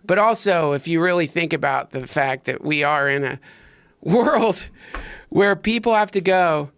But also, if you really think about the fact that we are in a world where people have to go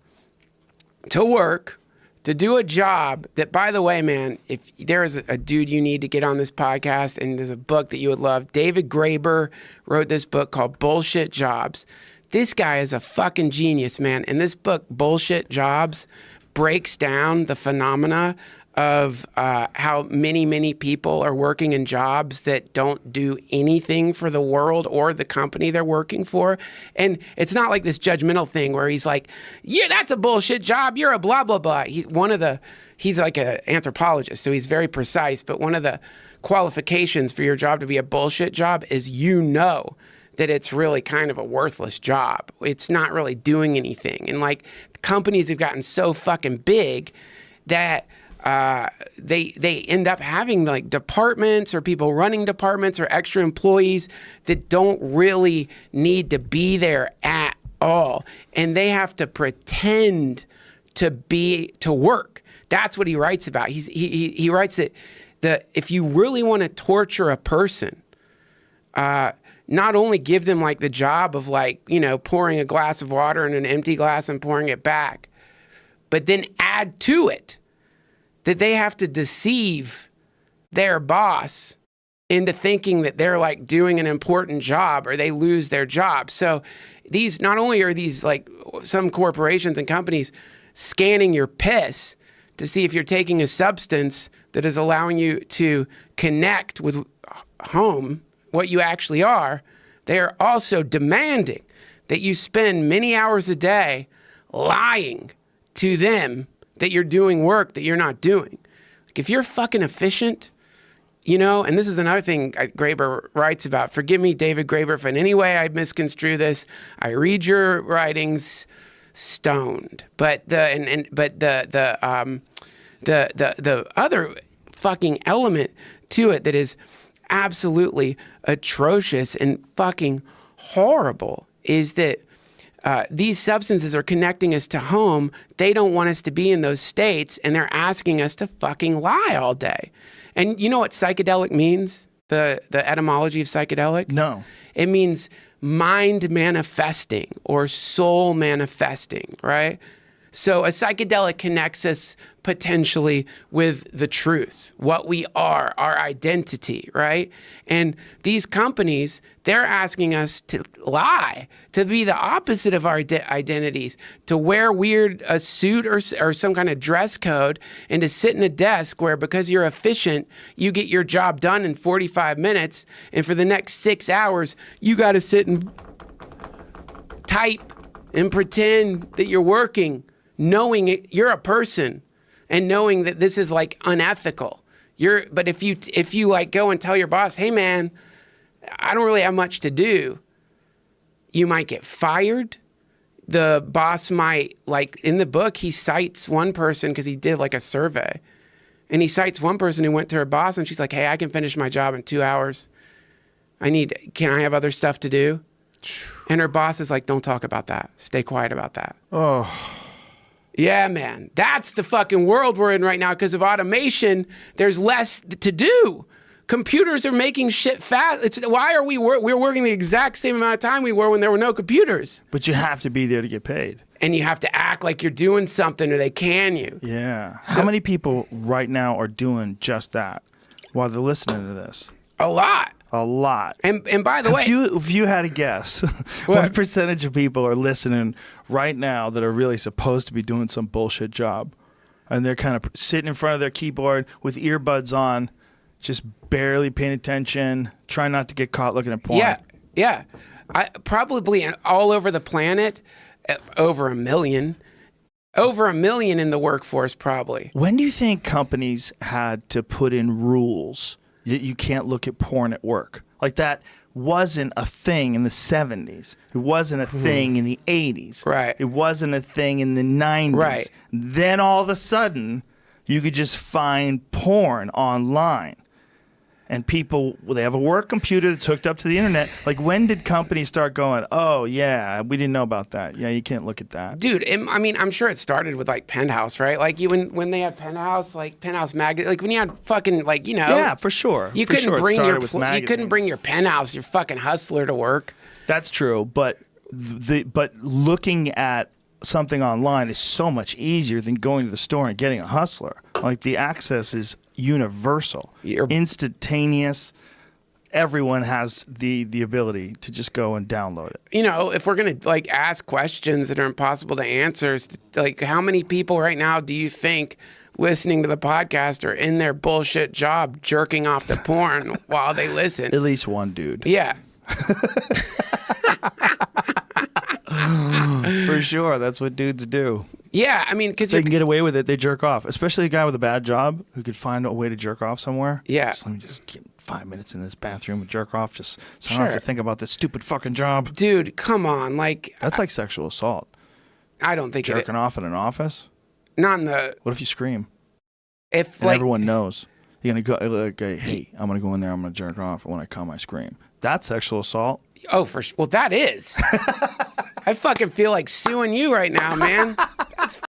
to work to do a job that, by the way, man, if there is a dude you need to get on this podcast, and there's a book that you would love. David Graeber wrote this book called Bullshit Jobs. This guy is a fucking genius, man. And this book, Bullshit Jobs, breaks down the phenomena of how many people are working in jobs that don't do anything for the world or the company they're working for. And it's not like this judgmental thing where he's like, yeah, that's a bullshit job. You're a blah, blah, blah. He's like an anthropologist, so he's very precise. But one of the qualifications for your job to be a bullshit job is that it's really kind of a worthless job. It's not really doing anything. And like companies have gotten so fucking big that they end up having like departments or people running departments or extra employees that don't really need to be there at all. And they have to pretend to work. That's what he writes about. He writes that if you really want to torture a person, not only give them like the job of like, pouring a glass of water in an empty glass and pouring it back, but then add to it that they have to deceive their boss into thinking that they're like doing an important job or they lose their job. So these, not only are these like some corporations and companies scanning your piss to see if you're taking a substance that is allowing you to connect with home, what you actually are, they are also demanding that you spend many hours a day lying to them that you're doing work that you're not doing. Like if you're fucking efficient, and this is another thing Graeber writes about. Forgive me, David Graeber, if in any way I misconstrue this. I read your writings stoned. But the other fucking element to it that is absolutely atrocious and fucking horrible is that these substances are connecting us to home. They don't want us to be in those states, and they're asking us to fucking lie all day. And you know what psychedelic means? The etymology of psychedelic? No. It means mind manifesting or soul manifesting, right? So a psychedelic connects us potentially with the truth, what we are, our identity, right? And these companies, they're asking us to lie, to be the opposite of our identities, to wear a suit or some kind of dress code, and to sit in a desk where, because you're efficient, you get your job done in 45 minutes, and for the next 6 hours, you got to sit and type and pretend that you're working, knowing you're a person and knowing that this is like unethical. But if you like go and tell your boss, hey man, I don't really have much to do, you might get fired. The boss might, like in the book, he cites one person because he did like a survey, and he cites one person who went to her boss and she's like, hey, I can finish my job in 2 hours. Can I have other stuff to do? And her boss is like, don't talk about that. Stay quiet about that. Oh. Yeah, man. That's the fucking world we're in right now. Because of automation, there's less to do. Computers are making shit fast. Why are we're working the exact same amount of time we were when there were no computers? But you have to be there to get paid. And you have to act like you're doing something or they can you. Yeah. So, how many people right now are doing just that while they're listening to this? A lot. A lot. And by the way, if you had a guess, what percentage of people are listening right now that are really supposed to be doing some bullshit job, and they're kind of sitting in front of their keyboard with earbuds on, just barely paying attention, trying not to get caught looking at porn? Yeah. Probably all over the planet, over 1 million. Over 1 million in the workforce, probably. When do you think companies had to put in rules? You can't look at porn at work. Like that wasn't a thing in the 70s. It wasn't a thing in the 80s. Right. It wasn't a thing in the 90s. Right. Then all of a sudden, you could just find porn online. And people, well, they have a work computer that's hooked up to the internet. Like, when did companies start going, oh, yeah, we didn't know about that. Yeah, you can't look at that. Dude, I mean, I'm sure it started with like Penthouse, right? Like when they had Penthouse, like Penthouse magazine, like when you had fucking like, you know. Yeah, for sure. You For couldn't sure, it bring started with magazines. you couldn't bring your Penthouse, your fucking Hustler to work. That's true, but looking at something online is so much easier than going to the store and getting a Hustler. Like, the access is universal, instantaneous. Everyone has the ability to just go and download it. You know, if we're gonna like ask questions that are impossible to answer, like how many people right now do you think listening to the podcast are in their bullshit job jerking off to porn while they listen? At least one dude. Yeah. For sure, that's what dudes do. Yeah, I mean, because they can get away with it, they jerk off. Especially a guy with a bad job who could find a way to jerk off somewhere. Yeah. Let me just get 5 minutes in this bathroom and jerk off just so I don't have to think about this stupid fucking job. Dude, come on. Like, that's like sexual assault. I don't think jerking off in an office? Not in the... What if you scream? If and like, everyone knows. You're going to go, like, hey, I'm going to go in there, I'm going to jerk off, and when I come, I scream. That's sexual assault. Oh, for sure. Well, that is. I fucking feel like suing you right now, man. That's